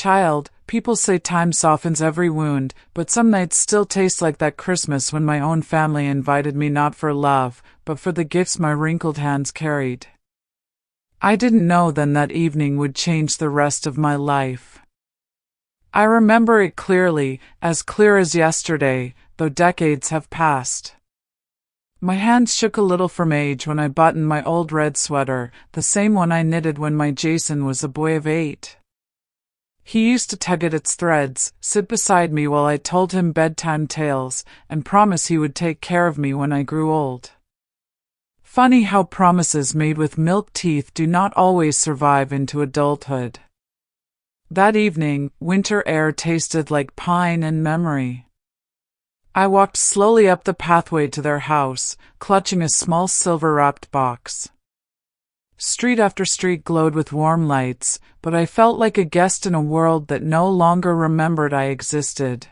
Child, people say time softens every wound, but some nights still taste like that Christmas when my own family invited me not for love, but for the gifts my wrinkled hands carried. I didn't know then that evening would change the rest of my life. I remember it clearly, as clear as yesterday, though decades have passed. My hands shook a little from age when I buttoned my old red sweater, the same one I knitted when my Jason was a boy of 8. He used to tug at its threads, sit beside me while I told him bedtime tales, and promise he would take care of me when I grew old. Funny how promises made with milk teeth do not always survive into adulthood. That evening, winter air tasted like pine and memory. I walked slowly up the pathway to their house, clutching a small silver-wrapped box. Street after street glowed with warm lights, but I felt like a guest in a world that no longer remembered I existed.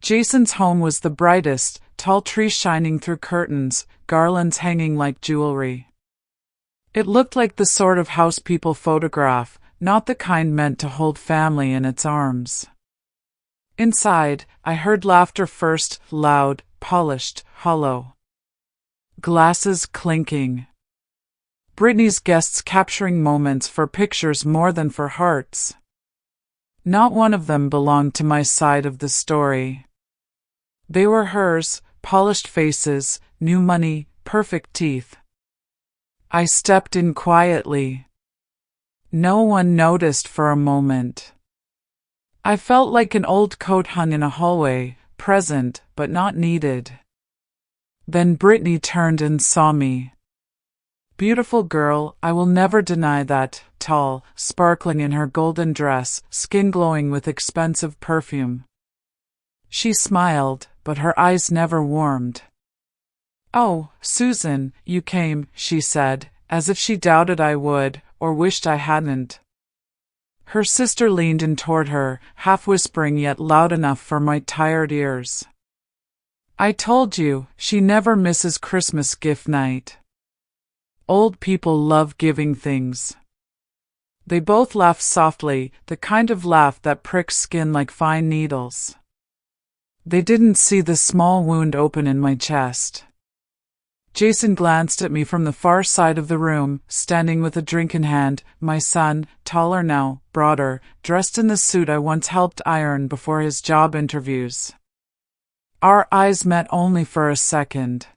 Jason's home was the brightest, tall trees shining through curtains, garlands hanging like jewelry. It looked like the sort of house people photograph, not the kind meant to hold family in its arms. Inside, I heard laughter first, loud, polished, hollow. Glasses clinking. Brittany's guests capturing moments for pictures more than for hearts. Not one of them belonged to my side of the story. They were hers, polished faces, new money, perfect teeth. I stepped in quietly. No one noticed for a moment. I felt like an old coat hung in a hallway, present, but not needed. Then Brittany turned and saw me. Beautiful girl, I will never deny that, tall, sparkling in her golden dress, skin glowing with expensive perfume. She smiled, but her eyes never warmed. "Oh, Susan, you came," she said, as if she doubted I would, or wished I hadn't. Her sister leaned in toward her, half whispering yet loud enough for my tired ears. "I told you, she never misses Christmas gift night. Old people love giving things." They both laughed softly, the kind of laugh that pricks skin like fine needles. They didn't see the small wound open in my chest. Jason glanced at me from the far side of the room, standing with a drink in hand, my son, taller now, broader, dressed in the suit I once helped iron before his job interviews. Our eyes met only for a second.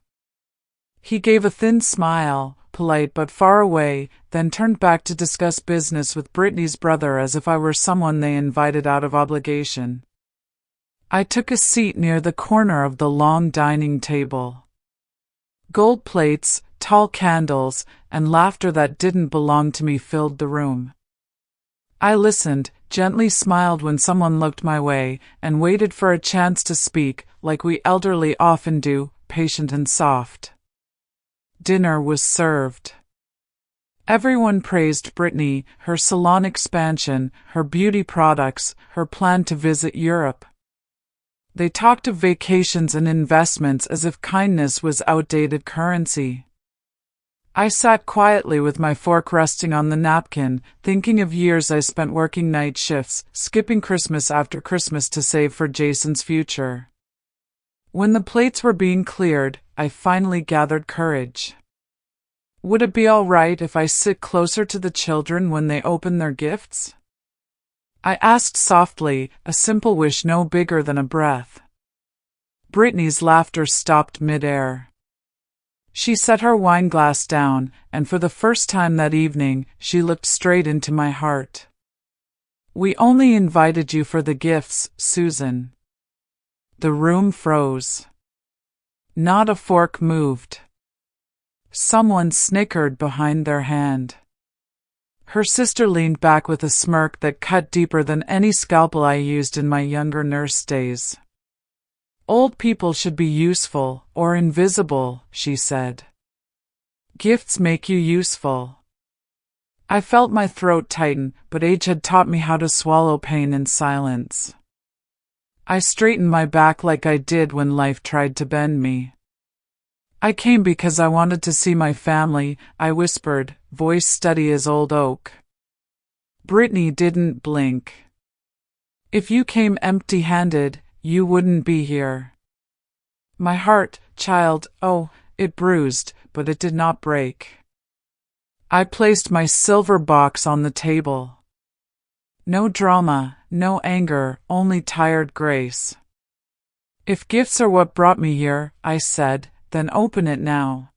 He gave a thin smile, polite but far away, then turned back to discuss business with Brittany's brother as if I were someone they invited out of obligation. I took a seat near the corner of the long dining table. Gold plates, tall candles, and laughter that didn't belong to me filled the room. I listened, gently smiled when someone looked my way, and waited for a chance to speak, like we elderly often do, patient and soft. Dinner was served. Everyone praised Brittany, her salon expansion, her beauty products, her plan to visit Europe. They talked of vacations and investments as if kindness was outdated currency. I sat quietly with my fork resting on the napkin, thinking of years I spent working night shifts, skipping Christmas after Christmas to save for Jason's future. When the plates were being cleared, I finally gathered courage. Would it be all right if I sit closer to the children when they open their gifts? I asked softly, a simple wish no bigger than a breath. Brittany's laughter stopped mid-air. She set her wine glass down, and for the first time that evening, she looked straight into my heart. "We only invited you for the gifts, Susan." The room froze. Not a fork moved. Someone snickered behind their hand. Her sister leaned back with a smirk that cut deeper than any scalpel I used in my younger nurse days. "Old people should be useful, or invisible," she said. "Gifts make you useful." I felt my throat tighten, but age had taught me how to swallow pain in silence. I straightened my back like I did when life tried to bend me. "I came because I wanted to see my family," I whispered, voice steady as old oak. Brittany didn't blink. If you came empty-handed, you wouldn't be here. My heart, child, oh, it bruised, but it did not break. I placed my silver box on the table. No drama, no anger, only tired grace. If gifts are what brought me here, I said, then open it now.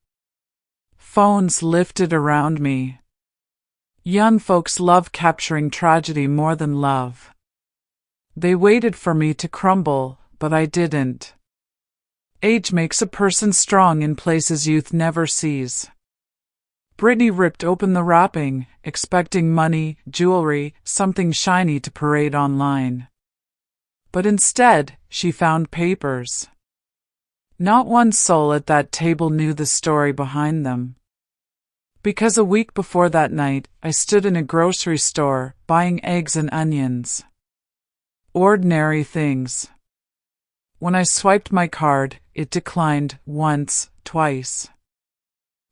Phones lifted around me. Young folks love capturing tragedy more than love. They waited for me to crumble, but I didn't. Age makes a person strong in places youth never sees. Brittany ripped open the wrapping, expecting money, jewelry, something shiny to parade online. But instead, she found papers. Not one soul at that table knew the story behind them. Because a week before that night, I stood in a grocery store, buying eggs and onions. Ordinary things. When I swiped my card, it declined once, twice.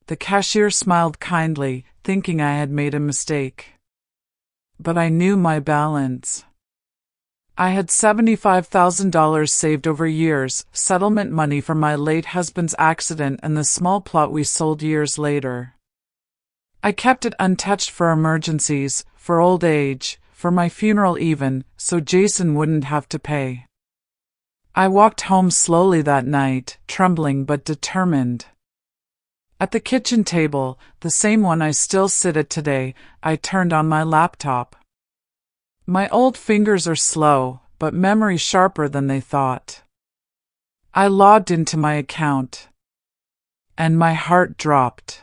The cashier smiled kindly, thinking I had made a mistake. But I knew my balance. I had $75,000 saved over years, settlement money from my late husband's accident and the small plot we sold years later. I kept it untouched for emergencies, for old age, for my funeral even, so Jason wouldn't have to pay. I walked home slowly that night, trembling but determined. At the kitchen table, the same one I still sit at today, I turned on my laptop. My old fingers are slow, but memory sharper than they thought. I logged into my account. And my heart dropped.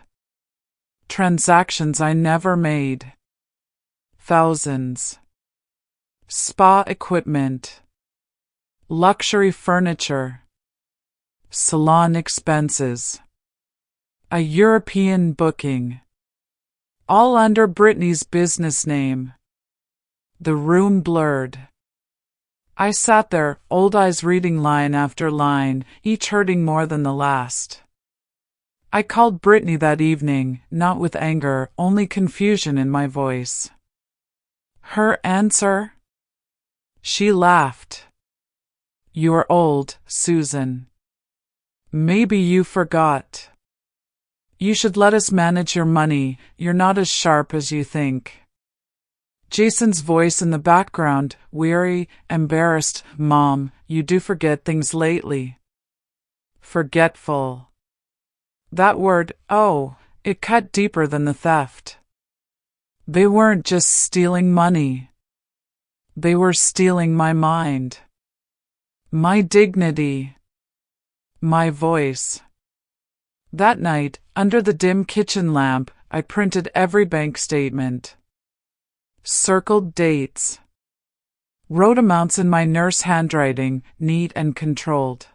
Transactions I never made. Thousands. Spa equipment. Luxury furniture. Salon expenses. A European booking. All under Brittany's business name. The room blurred. I sat there, old eyes reading line after line, each hurting more than the last. I called Brittany that evening, not with anger, only confusion in my voice. Her answer? She laughed. You're old, Susan. Maybe you forgot. You should let us manage your money, you're not as sharp as you think. Jason's voice in the background, weary, embarrassed, Mom, you do forget things lately. Forgetful. That word, oh, it cut deeper than the theft. They weren't just stealing money. They were stealing my mind. My dignity. My voice. That night, under the dim kitchen lamp, I printed every bank statement. Circled dates. Wrote amounts in my nurse handwriting, neat and controlled.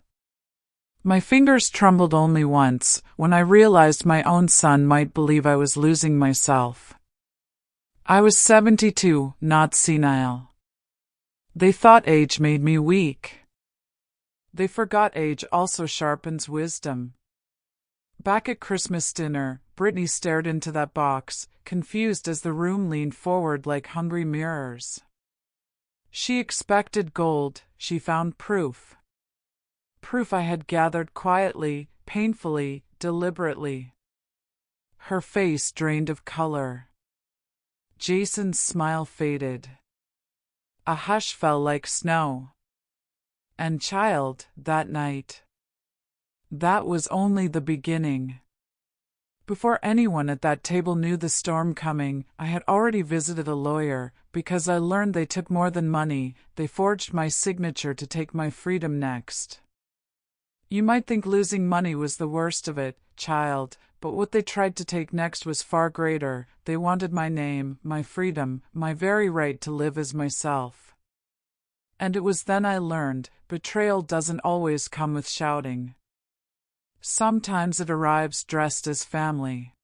My fingers trembled only once, when I realized my own son might believe I was losing myself. I was 72, not senile. They thought age made me weak. They forgot age also sharpens wisdom. Back at Christmas dinner, Brittany stared into that box, confused as the room leaned forward like hungry mirrors. She expected gold, she found proof. Proof I had gathered quietly, painfully, deliberately. Her face drained of color. Jason's smile faded. A hush fell like snow. And child, that night. That was only the beginning. Before anyone at that table knew the storm coming, I had already visited a lawyer, because I learned they took more than money, they forged my signature to take my freedom next. You might think losing money was the worst of it, child, but what they tried to take next was far greater. They wanted my name, my freedom, my very right to live as myself. And it was then I learned, betrayal doesn't always come with shouting. Sometimes it arrives dressed as family.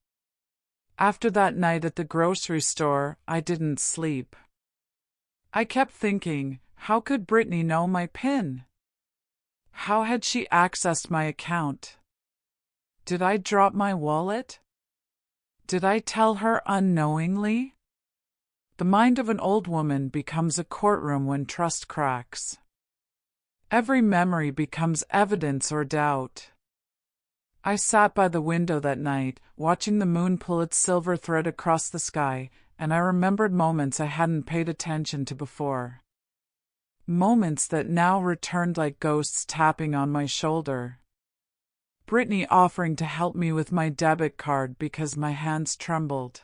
After that night at the grocery store, I didn't sleep. I kept thinking, how could Brittany know my PIN? How had she accessed my account? Did I drop my wallet? Did I tell her unknowingly? The mind of an old woman becomes a courtroom when trust cracks. Every memory becomes evidence or doubt. I sat by the window that night, watching the moon pull its silver thread across the sky, and I remembered moments I hadn't paid attention to before. Moments that now returned like ghosts tapping on my shoulder. Brittany offering to help me with my debit card because my hands trembled.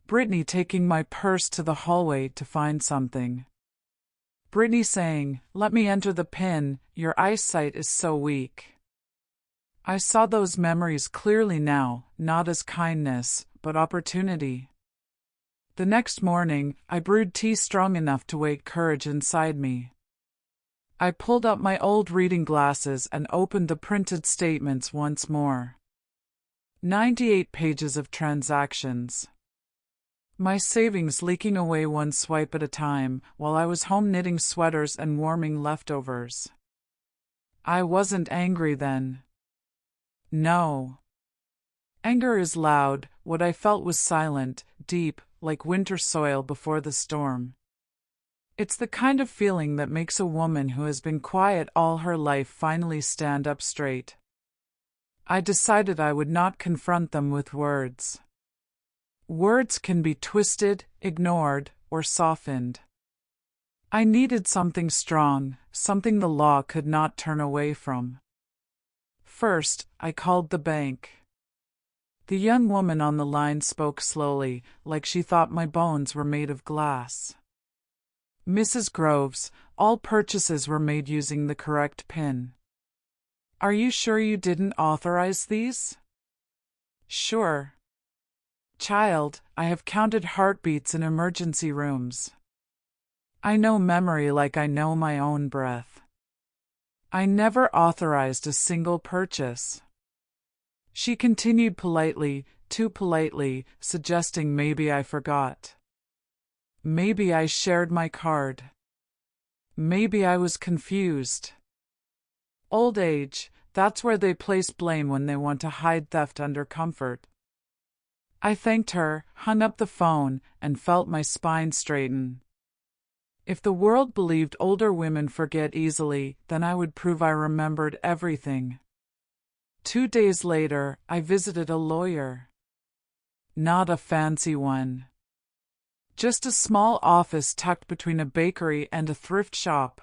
Brittany taking my purse to the hallway to find something. Brittany saying, "Let me enter the PIN, your eyesight is so weak." I saw those memories clearly now, not as kindness, but opportunity. The next morning, I brewed tea strong enough to wake courage inside me. I pulled up my old reading glasses and opened the printed statements once more. 98 pages of transactions. My savings leaking away one swipe at a time, while I was home knitting sweaters and warming leftovers. I wasn't angry then. No. Anger is loud, what I felt was silent, deep, like winter soil before the storm. It's the kind of feeling that makes a woman who has been quiet all her life finally stand up straight. I decided I would not confront them with words. Words can be twisted, ignored, or softened. I needed something strong, something the law could not turn away from. First, I called the bank. The young woman on the line spoke slowly, like she thought my bones were made of glass. "Mrs. Groves, all purchases were made using the correct PIN. Are you sure you didn't authorize these?" "Sure. Child, I have counted heartbeats in emergency rooms. I know memory like I know my own breath. I never authorized a single purchase." She continued politely, too politely, suggesting maybe I forgot. Maybe I shared my card. Maybe I was confused. Old age, that's where they place blame when they want to hide theft under comfort. I thanked her, hung up the phone, and felt my spine straighten. If the world believed older women forget easily, then I would prove I remembered everything. 2 days later, I visited a lawyer. Not a fancy one. Just a small office tucked between a bakery and a thrift shop.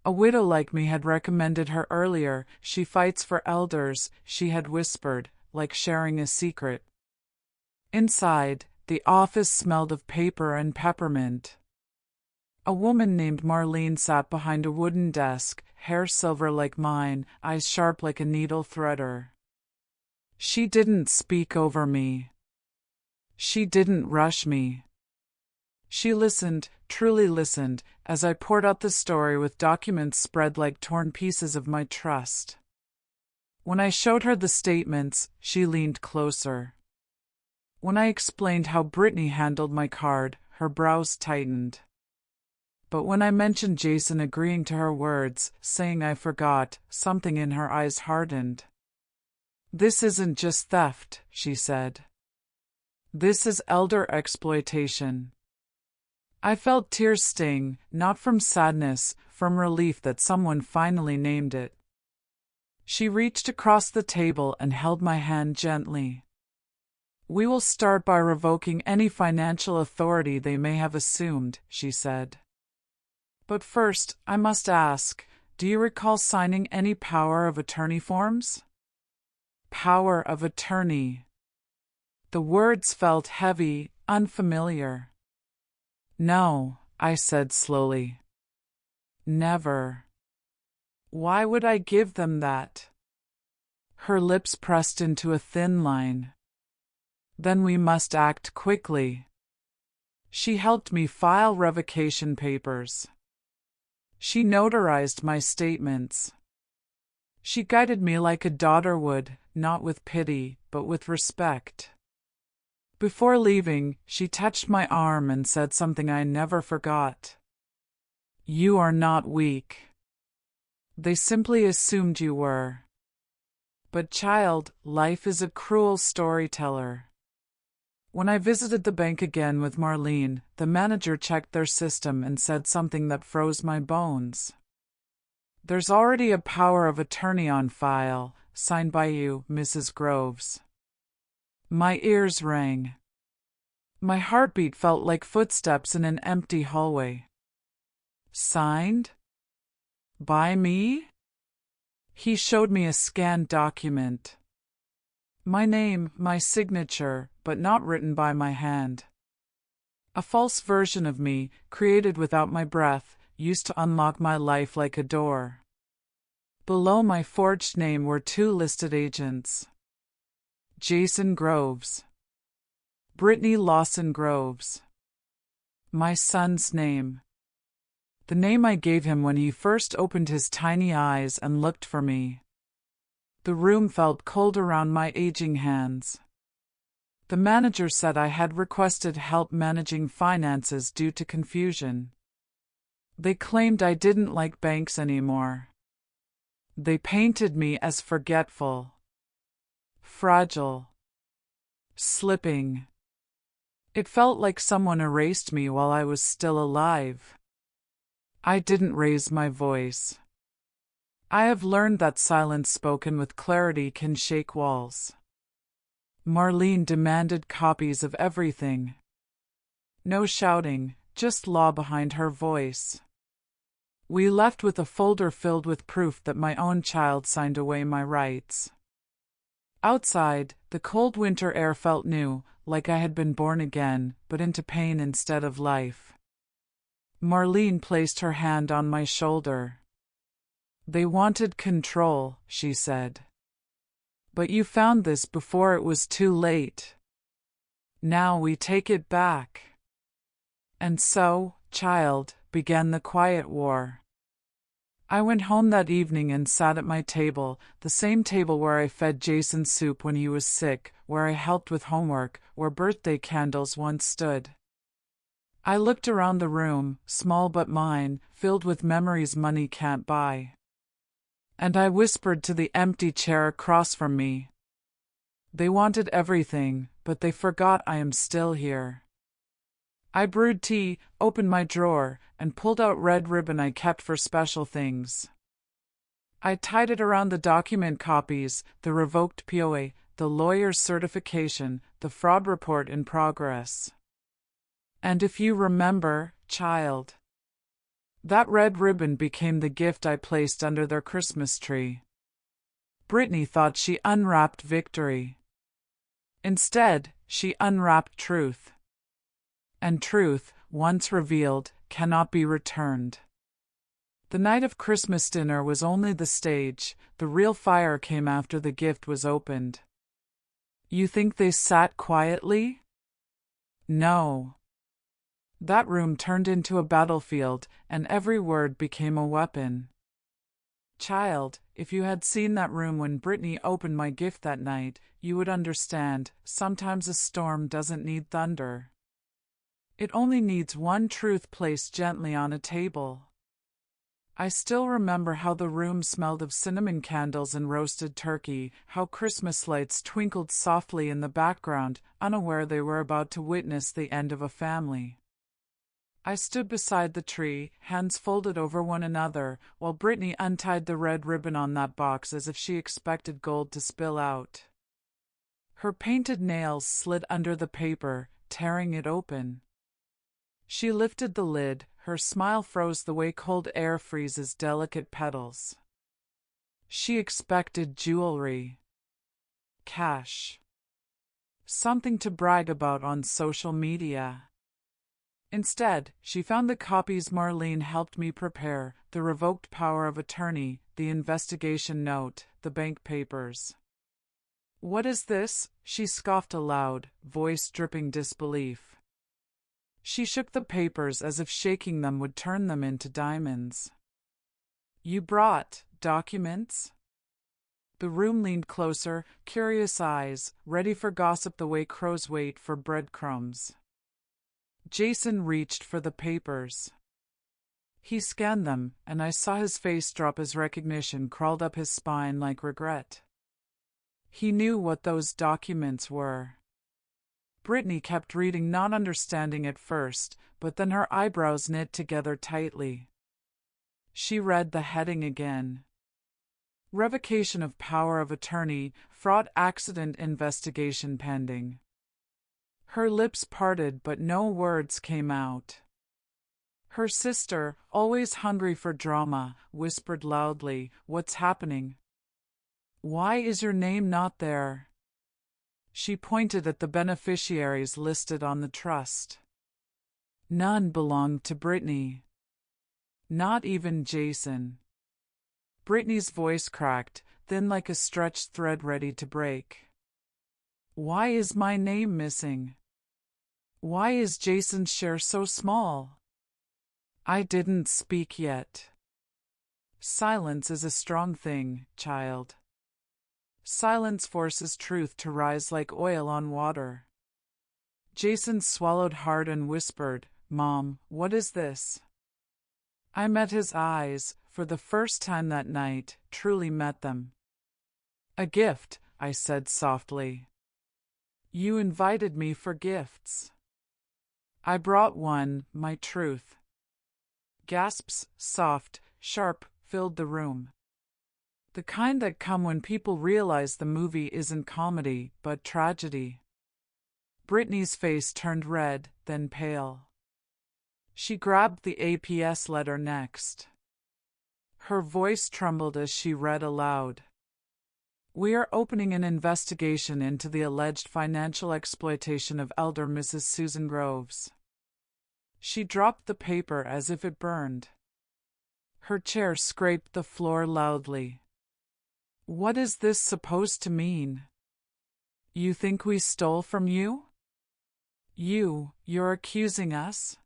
A widow like me had recommended her earlier. She fights for elders, she had whispered, like sharing a secret. Inside, the office smelled of paper and peppermint. A woman named Marlene sat behind a wooden desk, hair silver like mine, eyes sharp like a needle threader. She didn't speak over me. She didn't rush me. She listened, truly listened, as I poured out the story with documents spread like torn pieces of my trust. When I showed her the statements, she leaned closer. When I explained how Brittany handled my card, her brows tightened. But when I mentioned Jason agreeing to her words, saying I forgot, something in her eyes hardened. "This isn't just theft," she said. "This is elder exploitation." I felt tears sting, not from sadness, from relief that someone finally named it. She reached across the table and held my hand gently. "We will start by revoking any financial authority they may have assumed," she said. "But first, I must ask, do you recall signing any power of attorney forms?" Power of attorney. The words felt heavy, unfamiliar. "No," I said slowly. "Never." "Why would I give them that?" Her lips pressed into a thin line. "Then we must act quickly." She helped me file revocation papers. She notarized my statements. She guided me like a daughter would, not with pity, but with respect. Before leaving, she touched my arm and said something I never forgot. "You are not weak. They simply assumed you were. But child, life is a cruel storyteller. When I visited the bank again with Marlene, the manager checked their system and said something that froze my bones. "There's already a power of attorney on file, signed by you, Mrs. Groves." My ears rang. My heartbeat felt like footsteps in an empty hallway. Signed? By me? He showed me a scanned document. My name, my signature, but not written by my hand. A false version of me, created without my breath, used to unlock my life like a door. Below my forged name were two listed agents. Jason Groves. Brittany Lawson Groves. My son's name. The name I gave him when he first opened his tiny eyes and looked for me. The room felt cold around my aging hands. The manager said I had requested help managing finances due to confusion. They claimed I didn't like banks anymore. They painted me as forgetful, fragile, slipping. It felt like someone erased me while I was still alive. I didn't raise my voice. I have learned that silence spoken with clarity can shake walls. Marlene demanded copies of everything. No shouting, just law behind her voice. We left with a folder filled with proof that my own child signed away my rights. Outside, the cold winter air felt new, like I had been born again, but into pain instead of life. Marlene placed her hand on my shoulder. "They wanted control," she said. "But you found this before it was too late. Now we take it back." And so, child, began the quiet war. I went home that evening and sat at my table, the same table where I fed Jason soup when he was sick, where I helped with homework, where birthday candles once stood. I looked around the room, small but mine, filled with memories money can't buy. And I whispered to the empty chair across from me. They wanted everything, but they forgot I am still here. I brewed tea, opened my drawer, and pulled out red ribbon I kept for special things. I tied it around the document copies, the revoked POA, the lawyer's certification, the fraud report in progress. And if you remember, child, that red ribbon became the gift I placed under their Christmas tree. Brittany thought she unwrapped victory. Instead, she unwrapped truth. And truth, once revealed, cannot be returned. The night of Christmas dinner was only the stage. The real fire came after the gift was opened. You think they sat quietly? No. That room turned into a battlefield, and every word became a weapon. Child, if you had seen that room when Brittany opened my gift that night, you would understand, sometimes a storm doesn't need thunder. It only needs one truth placed gently on a table. I still remember how the room smelled of cinnamon candles and roasted turkey, how Christmas lights twinkled softly in the background, unaware they were about to witness the end of a family. I stood beside the tree, hands folded over one another, while Brittany untied the red ribbon on that box as if she expected gold to spill out. Her painted nails slid under the paper, tearing it open. She lifted the lid, her smile froze the way cold air freezes delicate petals. She expected jewelry. Cash. Something to brag about on social media. Instead, she found the copies Marlene helped me prepare, the revoked power of attorney, the investigation note, the bank papers. "What is this?" she scoffed aloud, voice dripping disbelief. She shook the papers as if shaking them would turn them into diamonds. "You brought documents?" The room leaned closer, curious eyes, ready for gossip the way crows wait for breadcrumbs. Jason reached for the papers. He scanned them, and I saw his face drop as recognition crawled up his spine like regret. He knew what those documents were. Brittany kept reading, not understanding at first, but then her eyebrows knit together tightly. She read the heading again. Revocation of power of attorney, fraud accident investigation pending. Her lips parted, but no words came out. Her sister, always hungry for drama, whispered loudly, "What's happening? Why is your name not there?" She pointed at the beneficiaries listed on the trust. None belonged to Brittany. Not even Jason. Brittany's voice cracked, thin like a stretched thread ready to break. Why is my name missing? Why is Jason's share so small? I didn't speak yet. Silence is a strong thing, child. Silence forces truth to rise like oil on water. Jason swallowed hard and whispered, "Mom, what is this?" I met his eyes, for the first time that night, truly met them. "A gift," I said softly. "You invited me for gifts." I brought one, my truth. Gasps, soft, sharp, filled the room. The kind that come when people realize the movie isn't comedy, but tragedy. Brittany's face turned red, then pale. She grabbed the APS letter next. Her voice trembled as she read aloud. "We are opening an investigation into the alleged financial exploitation of elder Mrs. Susan Groves." She dropped the paper as if it burned. Her chair scraped the floor loudly. "What is this supposed to mean? You think we stole from you? You're accusing us?"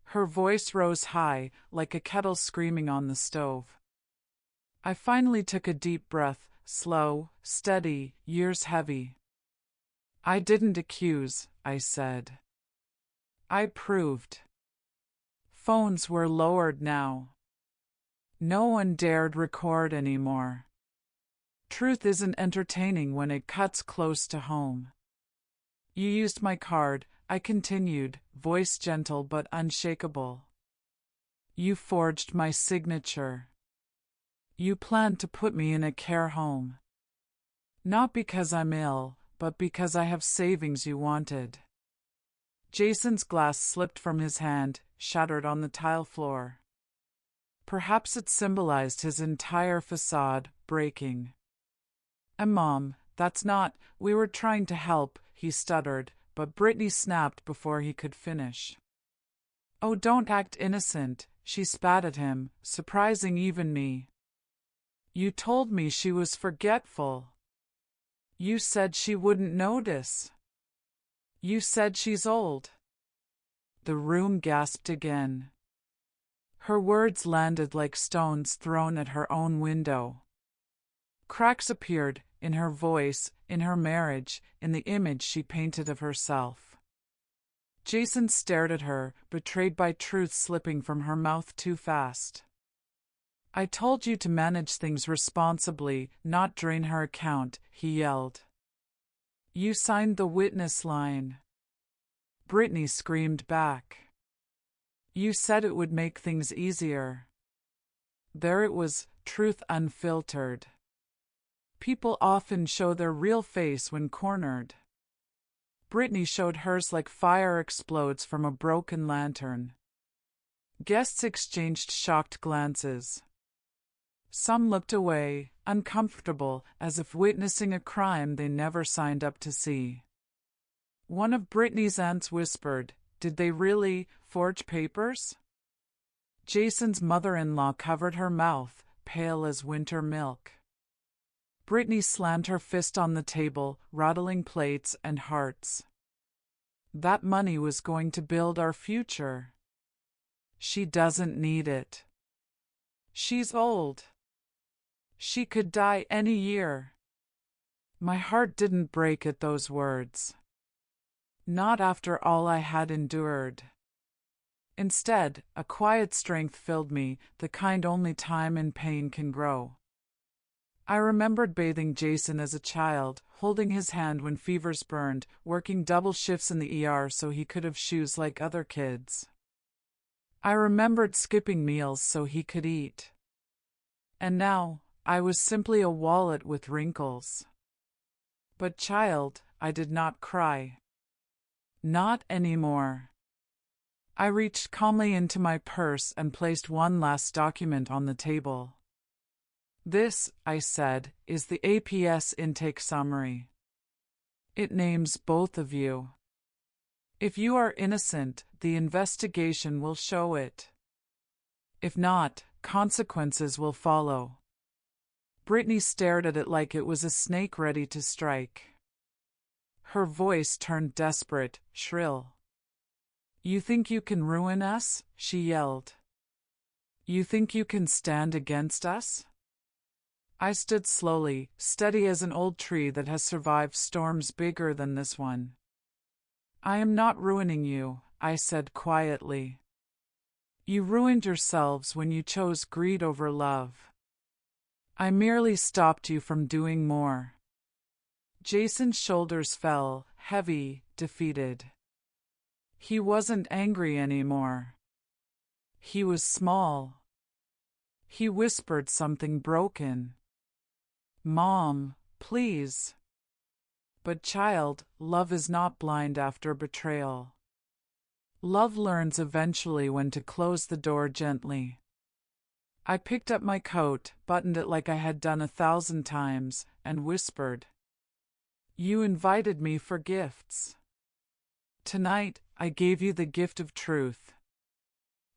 Her voice rose high, like a kettle screaming on the stove. I finally took a deep breath, slow, steady, years heavy. "I didn't accuse," I said. "I proved." Phones were lowered now. No one dared record anymore. Truth isn't entertaining when it cuts close to home. "You used my card," I continued, voice gentle but unshakable. "You forged my signature. You planned to put me in a care home. Not because I'm ill, but because I have savings you wanted." Jason's glass slipped from his hand, shattered on the tile floor. Perhaps it symbolized his entire facade, breaking. "And Mom, that's not, we were trying to help," he stuttered, but Brittany snapped before he could finish. "Oh, don't act innocent," she spat at him, surprising even me. "You told me she was forgetful. You said she wouldn't notice. You said she's old." The room gasped again. Her words landed like stones thrown at her own window. Cracks appeared, in her voice, in her marriage, in the image she painted of herself. Jason stared at her, betrayed by truth slipping from her mouth too fast. "I told you to manage things responsibly, not drain her account," he yelled. "You signed the witness line." Brittany screamed back. "You said it would make things easier." There it was, truth unfiltered. People often show their real face when cornered. Brittany showed hers like fire explodes from a broken lantern. Guests exchanged shocked glances. Some looked away, uncomfortable, as if witnessing a crime they never signed up to see. One of Brittany's aunts whispered, "Did they really forge papers?" Jason's mother-in-law covered her mouth, pale as winter milk. Brittany slammed her fist on the table, rattling plates and hearts. That money was going to build our future. She doesn't need it. She's old. She could die any year. My heart didn't break at those words. Not after all I had endured. Instead, a quiet strength filled me, the kind only time and pain can grow. I remembered bathing Jason as a child, holding his hand when fevers burned, working double shifts in the ER so he could have shoes like other kids. I remembered skipping meals so he could eat. And now, I was simply a wallet with wrinkles. But child, I did not cry. Not anymore. I reached calmly into my purse and placed one last document on the table. This, I said, is the APS intake summary. It names both of you. If you are innocent, the investigation will show it. If not, consequences will follow. Brittany stared at it like it was a snake ready to strike. Her voice turned desperate, shrill. You think you can ruin us? She yelled. You think you can stand against us? I stood slowly, steady as an old tree that has survived storms bigger than this one. I am not ruining you, I said quietly. You ruined yourselves when you chose greed over love. I merely stopped you from doing more. Jason's shoulders fell, heavy, defeated. He wasn't angry anymore. He was small. He whispered something broken. Mom, please. But child, love is not blind after betrayal. Love learns eventually when to close the door gently. I picked up my coat, buttoned it like I had done 1,000 times, and whispered, You invited me for gifts. Tonight, I gave you the gift of truth.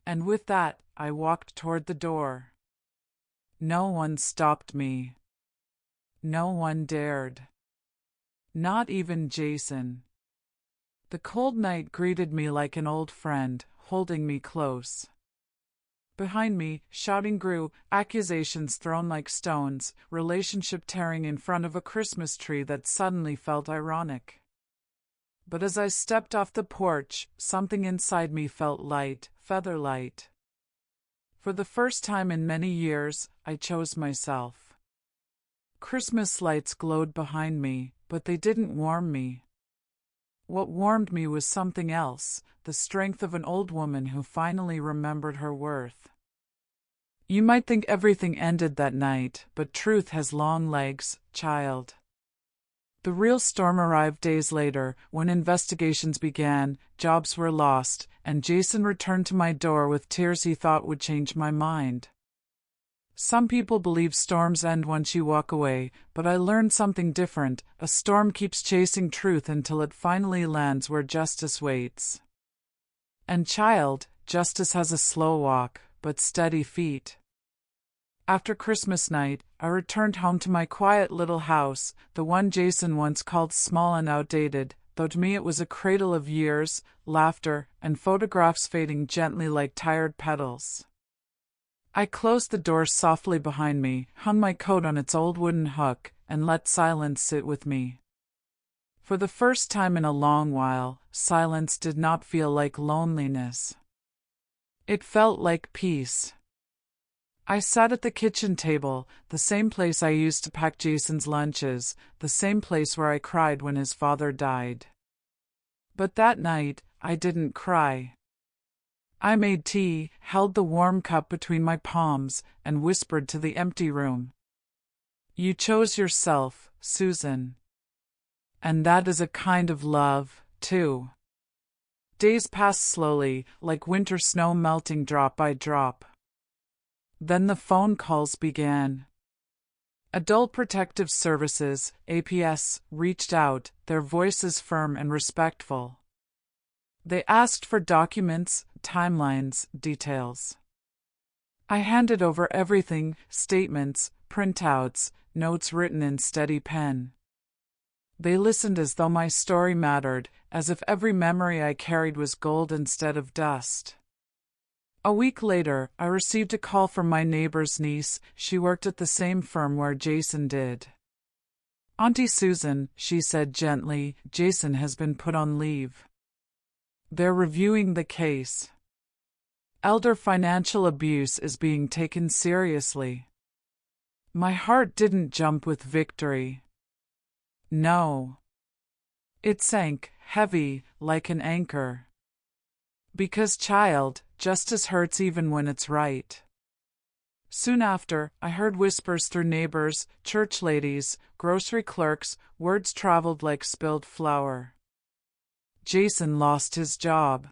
And with that, I walked toward the door. No one stopped me. No one dared. Not even Jason. The cold night greeted me like an old friend, holding me close. Behind me, shouting grew, accusations thrown like stones, relationship tearing in front of a Christmas tree that suddenly felt ironic. But as I stepped off the porch, something inside me felt light, feather-light. For the first time in many years, I chose myself. Christmas lights glowed behind me, but they didn't warm me. What warmed me was something else, the strength of an old woman who finally remembered her worth. You might think everything ended that night, but truth has long legs, child. The real storm arrived days later, when investigations began, jobs were lost, and Jason returned to my door with tears he thought would change my mind. Some people believe storms end once you walk away, but I learned something different. A storm keeps chasing truth until it finally lands where justice waits. And child, justice has a slow walk, but steady feet. After Christmas night, I returned home to my quiet little house, the one Jason once called small and outdated, though to me it was a cradle of years, laughter, and photographs fading gently like tired petals. I closed the door softly behind me, hung my coat on its old wooden hook, and let silence sit with me. For the first time in a long while, silence did not feel like loneliness. It felt like peace. I sat at the kitchen table, the same place I used to pack Jason's lunches, the same place where I cried when his father died. But that night, I didn't cry. I made tea, held the warm cup between my palms, and whispered to the empty room. You chose yourself, Susan. And that is a kind of love, too. Days passed slowly, like winter snow melting drop by drop. Then the phone calls began. Adult Protective Services, APS, reached out, their voices firm and respectful. They asked for documents, timelines, details. I handed over everything, statements, printouts, notes written in steady pen. They listened as though my story mattered, as if every memory I carried was gold instead of dust. A week later, I received a call from my neighbor's niece. She worked at the same firm where Jason did. Auntie Susan, she said gently, Jason has been put on leave. They're reviewing the case. Elder financial abuse is being taken seriously. My heart didn't jump with victory. No. It sank, heavy, like an anchor. Because, child, justice hurts even when it's right. Soon after, I heard whispers through neighbors, church ladies, grocery clerks. Words traveled like spilled flour. Jason lost his job.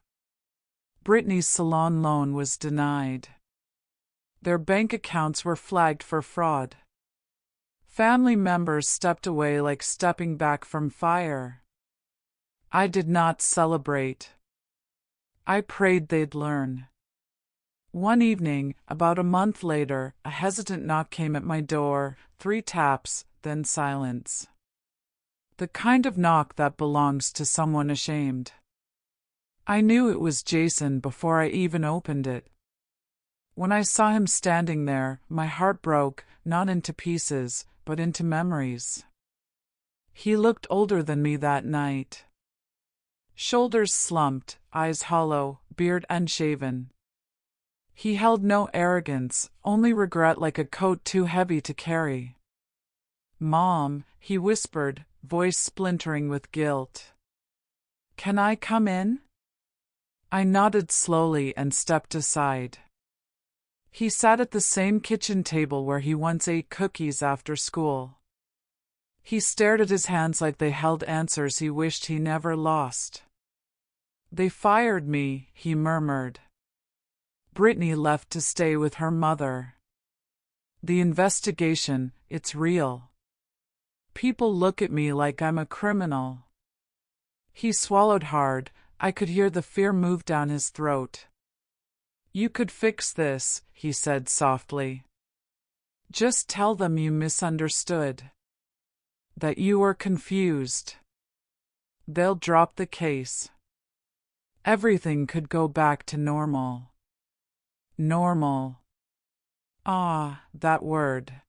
Brittany's salon loan was denied. Their bank accounts were flagged for fraud. Family members stepped away like stepping back from fire. I did not celebrate. I prayed they'd learn. One evening, about a month later, a hesitant knock came at my door, 3 taps, then silence. The kind of knock that belongs to someone ashamed. I knew it was Jason before I even opened it. When I saw him standing there, my heart broke, not into pieces, but into memories. He looked older than me that night. Shoulders slumped, eyes hollow, beard unshaven. He held no arrogance, only regret like a coat too heavy to carry. "Mom," he whispered, voice splintering with guilt. "Can I come in?" I nodded slowly and stepped aside. He sat at the same kitchen table where he once ate cookies after school. He stared at his hands like they held answers he wished he never lost. "They fired me," he murmured. "Brittany left to stay with her mother. The investigation, it's real. People look at me like I'm a criminal." He swallowed hard. I could hear the fear move down his throat. "You could fix this," he said softly. "Just tell them you misunderstood. That you were confused. They'll drop the case. Everything could go back to normal." Normal. Ah, that word.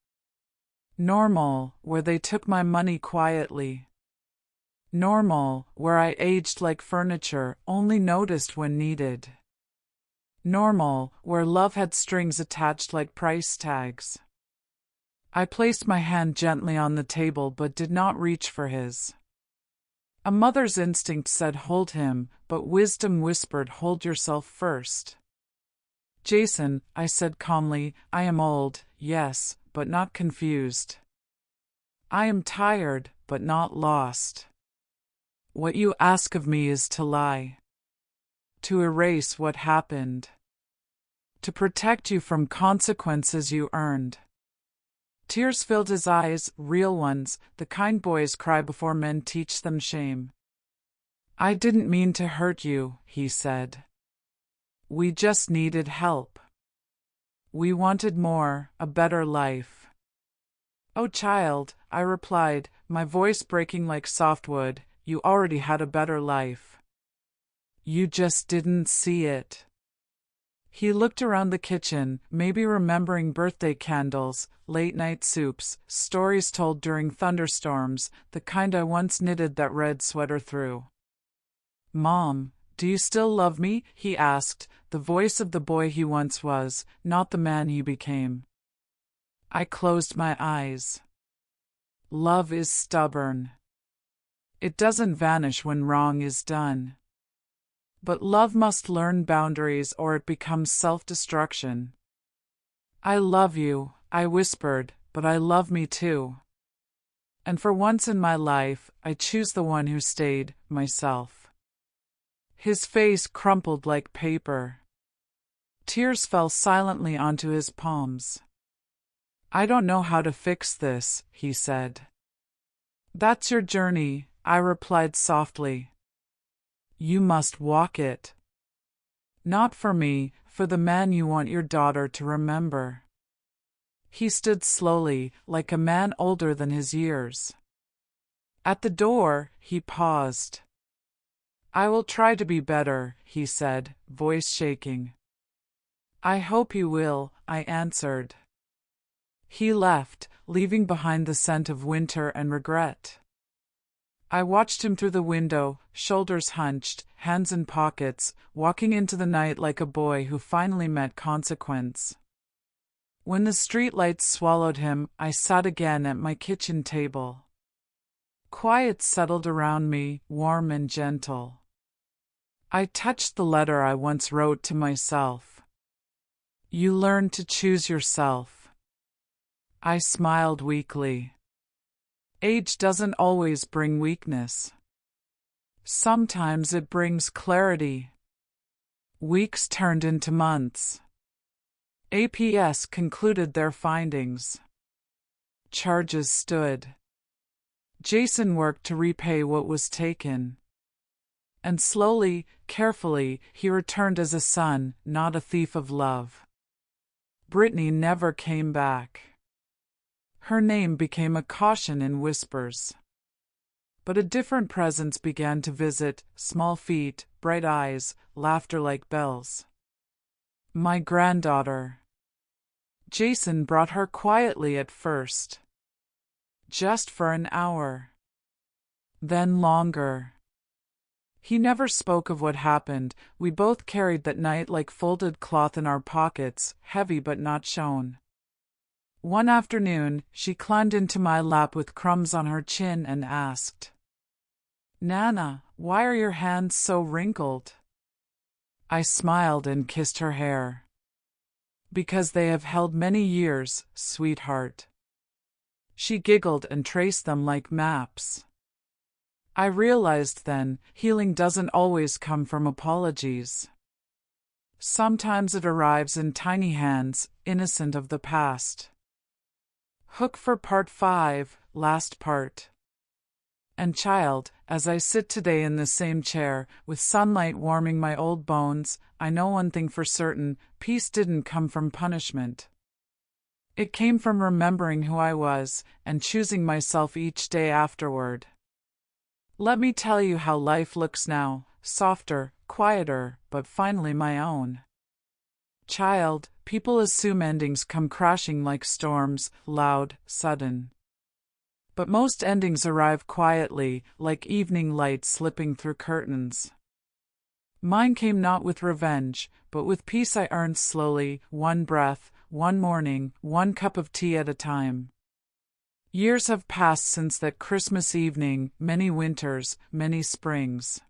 Normal, where they took my money quietly. Normal, where I aged like furniture, only noticed when needed. Normal, where love had strings attached like price tags. I placed my hand gently on the table but did not reach for his. A mother's instinct said hold him, but wisdom whispered hold yourself first. "Jason," I said calmly, "I am old, yes, but not confused. I am tired, but not lost. What you ask of me is to lie. To erase what happened. To protect you from consequences you earned." Tears filled his eyes, real ones, the kind boys cry before men teach them shame. "I didn't mean to hurt you," he said. "We just needed help. We wanted more, a better life." "Oh, child," I replied, my voice breaking like softwood, "you already had a better life. You just didn't see it." He looked around the kitchen, maybe remembering birthday candles, late-night soups, stories told during thunderstorms, the kind I once knitted that red sweater through. "Mom, do you still love me?" he asked, the voice of the boy he once was, not the man he became. I closed my eyes. Love is stubborn. It doesn't vanish when wrong is done. But love must learn boundaries or it becomes self-destruction. "I love you," I whispered, "but I love me too. And for once in my life, I choose the one who stayed, myself." His face crumpled like paper. Tears fell silently onto his palms. "I don't know how to fix this," he said. "That's your journey," I replied softly. "You must walk it. Not for me, for the man you want your daughter to remember." He stood slowly, like a man older than his years. At the door, he paused. "I will try to be better," he said, voice shaking. "I hope you will," I answered. He left, leaving behind the scent of winter and regret. I watched him through the window, shoulders hunched, hands in pockets, walking into the night like a boy who finally met consequence. When the streetlights swallowed him, I sat again at my kitchen table. Quiet settled around me, warm and gentle. I touched the letter I once wrote to myself. You learn to choose yourself. I smiled weakly. Age doesn't always bring weakness. Sometimes it brings clarity. Weeks turned into months. APS concluded their findings. Charges stood. Jason worked to repay what was taken. And slowly, carefully, he returned as a son, not a thief of love. Brittany never came back. Her name became a caution in whispers. But a different presence began to visit, small feet, bright eyes, laughter like bells. My granddaughter. Jason brought her quietly at first. Just for an hour. Then longer. He never spoke of what happened. We both carried that night like folded cloth in our pockets, heavy but not shown. One afternoon, she climbed into my lap with crumbs on her chin and asked, Nana, why are your hands so wrinkled? I smiled and kissed her hair. Because they have held many years, sweetheart. She giggled and traced them like maps. I realized then, healing doesn't always come from apologies. Sometimes it arrives in tiny hands, innocent of the past. Hook for part 5, last part. And child, as I sit today in the same chair, with sunlight warming my old bones, I know one thing for certain, peace didn't come from punishment. It came from remembering who I was, and choosing myself each day afterward. Let me tell you how life looks now, softer, quieter, but finally my own. Child, people assume endings come crashing like storms, loud, sudden. But most endings arrive quietly, like evening light slipping through curtains. Mine came not with revenge, but with peace I earned slowly, one breath, one morning, one cup of tea at a time. Years have passed since that Christmas evening, many winters, many springs.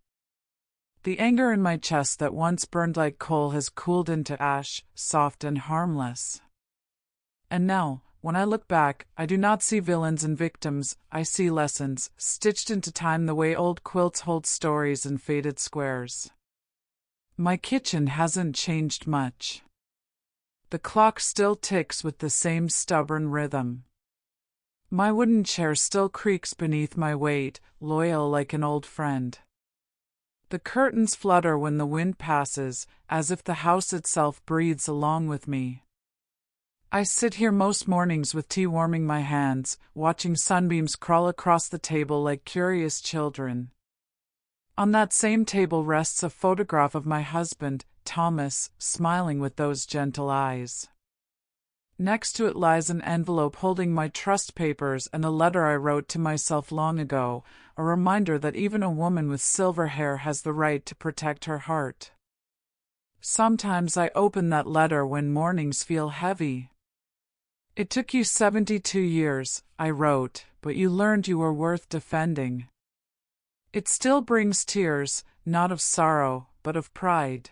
The anger in my chest that once burned like coal has cooled into ash, soft and harmless. And now, when I look back, I do not see villains and victims, I see lessons, stitched into time the way old quilts hold stories in faded squares. My kitchen hasn't changed much. The clock still ticks with the same stubborn rhythm. My wooden chair still creaks beneath my weight, loyal like an old friend. The curtains flutter when the wind passes, as if the house itself breathes along with me. I sit here most mornings with tea warming my hands, watching sunbeams crawl across the table like curious children. On that same table rests a photograph of my husband, Thomas, smiling with those gentle eyes. Next to it lies an envelope holding my trust papers and a letter I wrote to myself long ago, a reminder that even a woman with silver hair has the right to protect her heart. Sometimes I open that letter when mornings feel heavy. It took you 72 years, I wrote, but you learned you were worth defending. It still brings tears, not of sorrow, but of pride.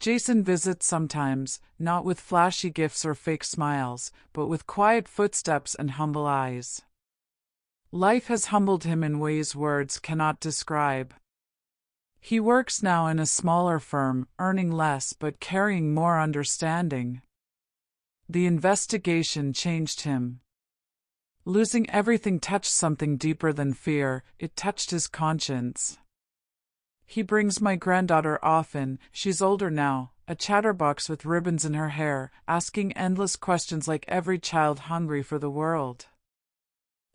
Jason visits sometimes, not with flashy gifts or fake smiles, but with quiet footsteps and humble eyes. Life has humbled him in ways words cannot describe. He works now in a smaller firm, earning less but carrying more understanding. The investigation changed him. Losing everything touched something deeper than fear, it touched his conscience. He brings my granddaughter often, she's older now, a chatterbox with ribbons in her hair, asking endless questions like every child hungry for the world.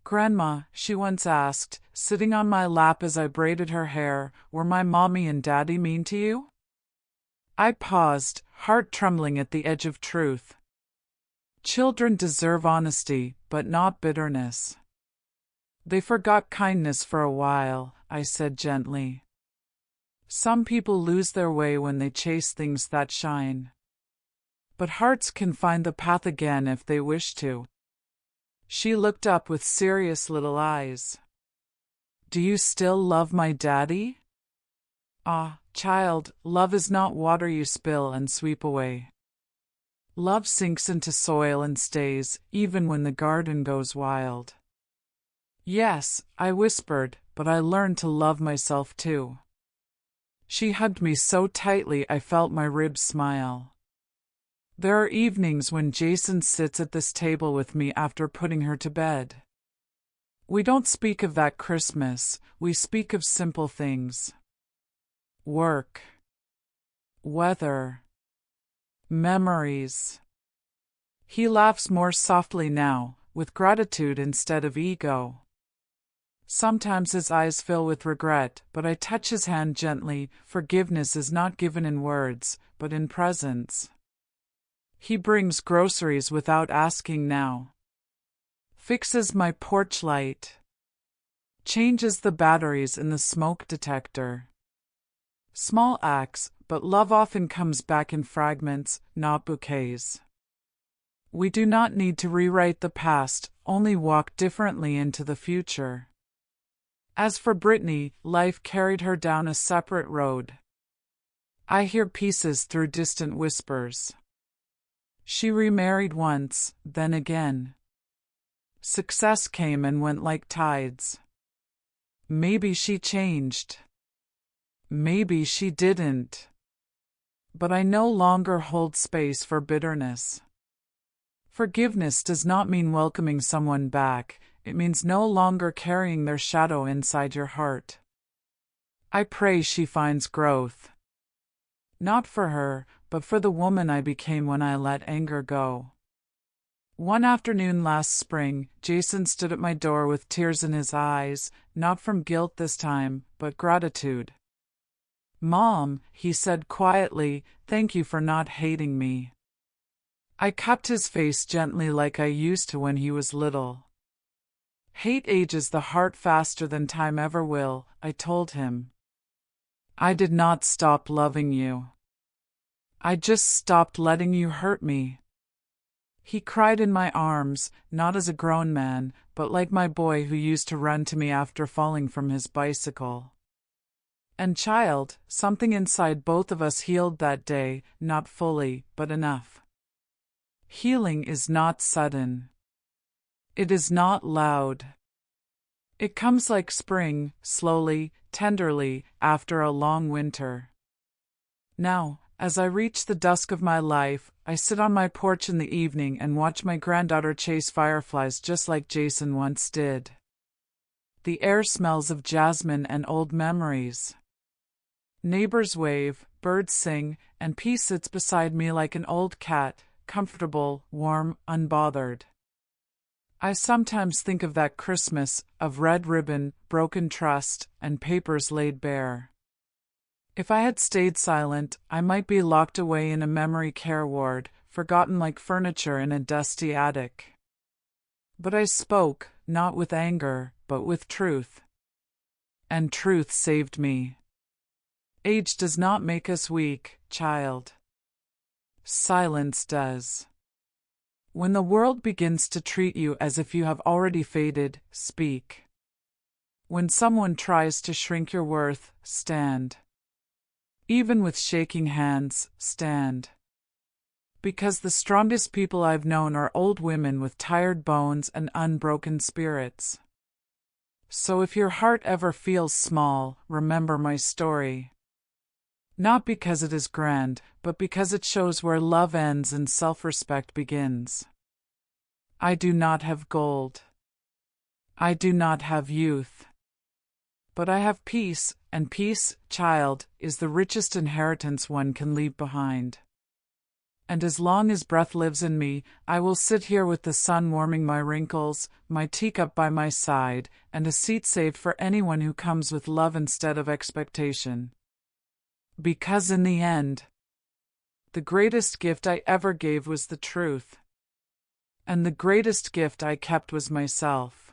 Grandma, she once asked, sitting on my lap as I braided her hair, were my mommy and daddy mean to you? I paused, heart trembling at the edge of truth. Children deserve honesty, but not bitterness. They forgot kindness for a while, I said gently. Some people lose their way when they chase things that shine. but hearts can find the path again if they wish to. She looked up with serious little eyes. Do you still love my daddy? Ah, child, love is not water you spill and sweep away. Love sinks into soil and stays, even when the garden goes wild. Yes, I whispered, but I learned to love myself too. She hugged me so tightly I felt my ribs smile. There are evenings when Jason sits at this table with me after putting her to bed. We don't speak of that Christmas, we speak of simple things. Work. Weather. Memories. He laughs more softly now, with gratitude instead of ego. Sometimes his eyes fill with regret, but I touch his hand gently. Forgiveness is not given in words, but in presence. He brings groceries without asking now. Fixes my porch light. Changes the batteries in the smoke detector. Small acts, but love often comes back in fragments, not bouquets. We do not need to rewrite the past, only walk differently into the future. As for Brittany, life carried her down a separate road. I hear pieces through distant whispers. She remarried once, then again. Success came and went like tides. Maybe she changed. Maybe she didn't. But I no longer hold space for bitterness. Forgiveness does not mean welcoming someone back. It means no longer carrying their shadow inside your heart. I pray she finds growth. Not for her, but for the woman I became when I let anger go. One afternoon last spring, Jason stood at my door with tears in his eyes, not from guilt this time, but gratitude. Mom, he said quietly, thank you for not hating me. I cupped his face gently like I used to when he was little. Hate ages the heart faster than time ever will, I told him. I did not stop loving you. I just stopped letting you hurt me. He cried in my arms, not as a grown man, but like my boy who used to run to me after falling from his bicycle. And child, something inside both of us healed that day, not fully, but enough. Healing is not sudden. It is not loud. It comes like spring, slowly, tenderly, after a long winter. Now, as I reach the dusk of my life, I sit on my porch in the evening and watch my granddaughter chase fireflies just like Jason once did. The air smells of jasmine and old memories. Neighbors wave, birds sing, and peace sits beside me like an old cat, comfortable, warm, unbothered. I sometimes think of that Christmas, of red ribbon, broken trust, and papers laid bare. If I had stayed silent, I might be locked away in a memory care ward, forgotten like furniture in a dusty attic. But I spoke, not with anger, but with truth. And truth saved me. Age does not make us weak, child. Silence does. When the world begins to treat you as if you have already faded, speak. When someone tries to shrink your worth, stand. Even with shaking hands, stand. Because the strongest people I've known are old women with tired bones and unbroken spirits. So if your heart ever feels small, remember my story. Not because it is grand, but because it shows where love ends and self-respect begins. I do not have gold. I do not have youth. But I have peace, and peace, child, is the richest inheritance one can leave behind. And as long as breath lives in me, I will sit here with the sun warming my wrinkles, my teacup by my side, and a seat saved for anyone who comes with love instead of expectation. Because in the end, the greatest gift I ever gave was the truth. And the greatest gift I kept was myself.